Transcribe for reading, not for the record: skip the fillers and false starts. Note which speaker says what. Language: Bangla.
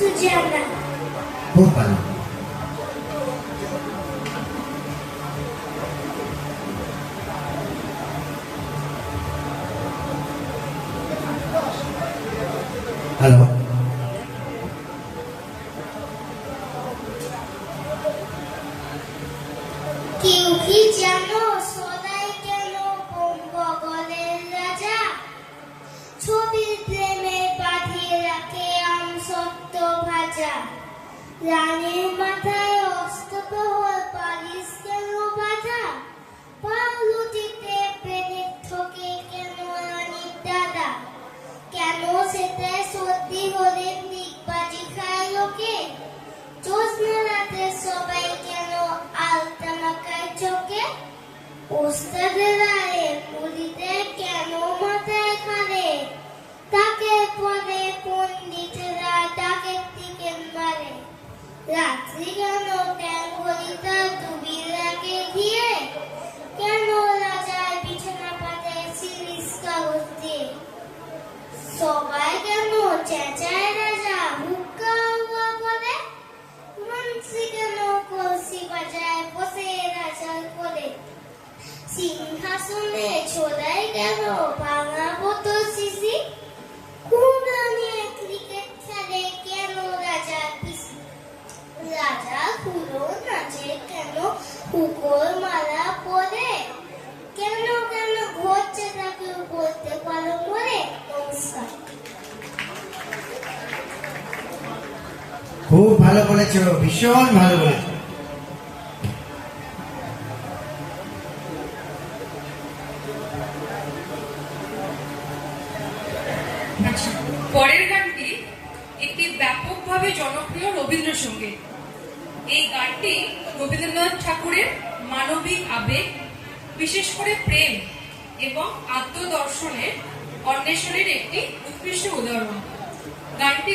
Speaker 1: সুজানা।
Speaker 2: খুব ভালো। হ্যালো,
Speaker 1: কেউ কি জানো সদাই কেন বগলের রাজা? ছবির প্রেমে বাঁধিয়ে রাখে আম সত্য ভাজা। রানীর মাথায় অস্তপ্রহর পালিশ কেন বাঁধা? পাউরুটিতে পেনের ঠোকে কেন রানীর দাদা? কেন সেটাই সর্দি হলে দিগবাজি খায় লোকে? জ্যোৎস্না রাতে সবাই কেন আলতা মাখায় চোখে? ওস্তাদের রায়ে পুলিতে কেন মাথায় খালে? তাকে পরে পণ্ডিতরা ডাকের দিকে মারে। রাত্রি কেন ট্যাঙ্গরিটা ডুবিয়ে রাখে গিয়ে? কেন রাজার বিছানা পাতে সিরিজ কাগজ দিয়ে? সবাই কেন চেঁচায় রাজা হুক্কা হুয়া বলে? মন্ত্রী কেন কলসি বাজায় বসে রাজার কোলে? সিংহাসনে ছোড়ায় কেন ভাঙা বোতল শিশি? কুমড়া নিয়ে ক্রিকেট খেলে কেন রাজার পিসি? রাজা খুলো নাচে কেন কুকুর মালা পরে? কেন কেন ঘটছে তাকে বলতে পারো মরে? নমস্কার।
Speaker 2: খুব ভালো বলেছো, ভীষণ ভালো বলেছো।
Speaker 3: পরের গানটি একটি ব্যাপকভাবে জনপ্রিয় রবীন্দ্রসঙ্গীত। এই গানটি রবীন্দ্রনাথ ঠাকুরের মানবিক আবেগ, বিশেষ করে প্রেম এবং আত্মদর্শনের অন্বেষণের একটি উৎকৃষ্ট উদাহরণ। গানটি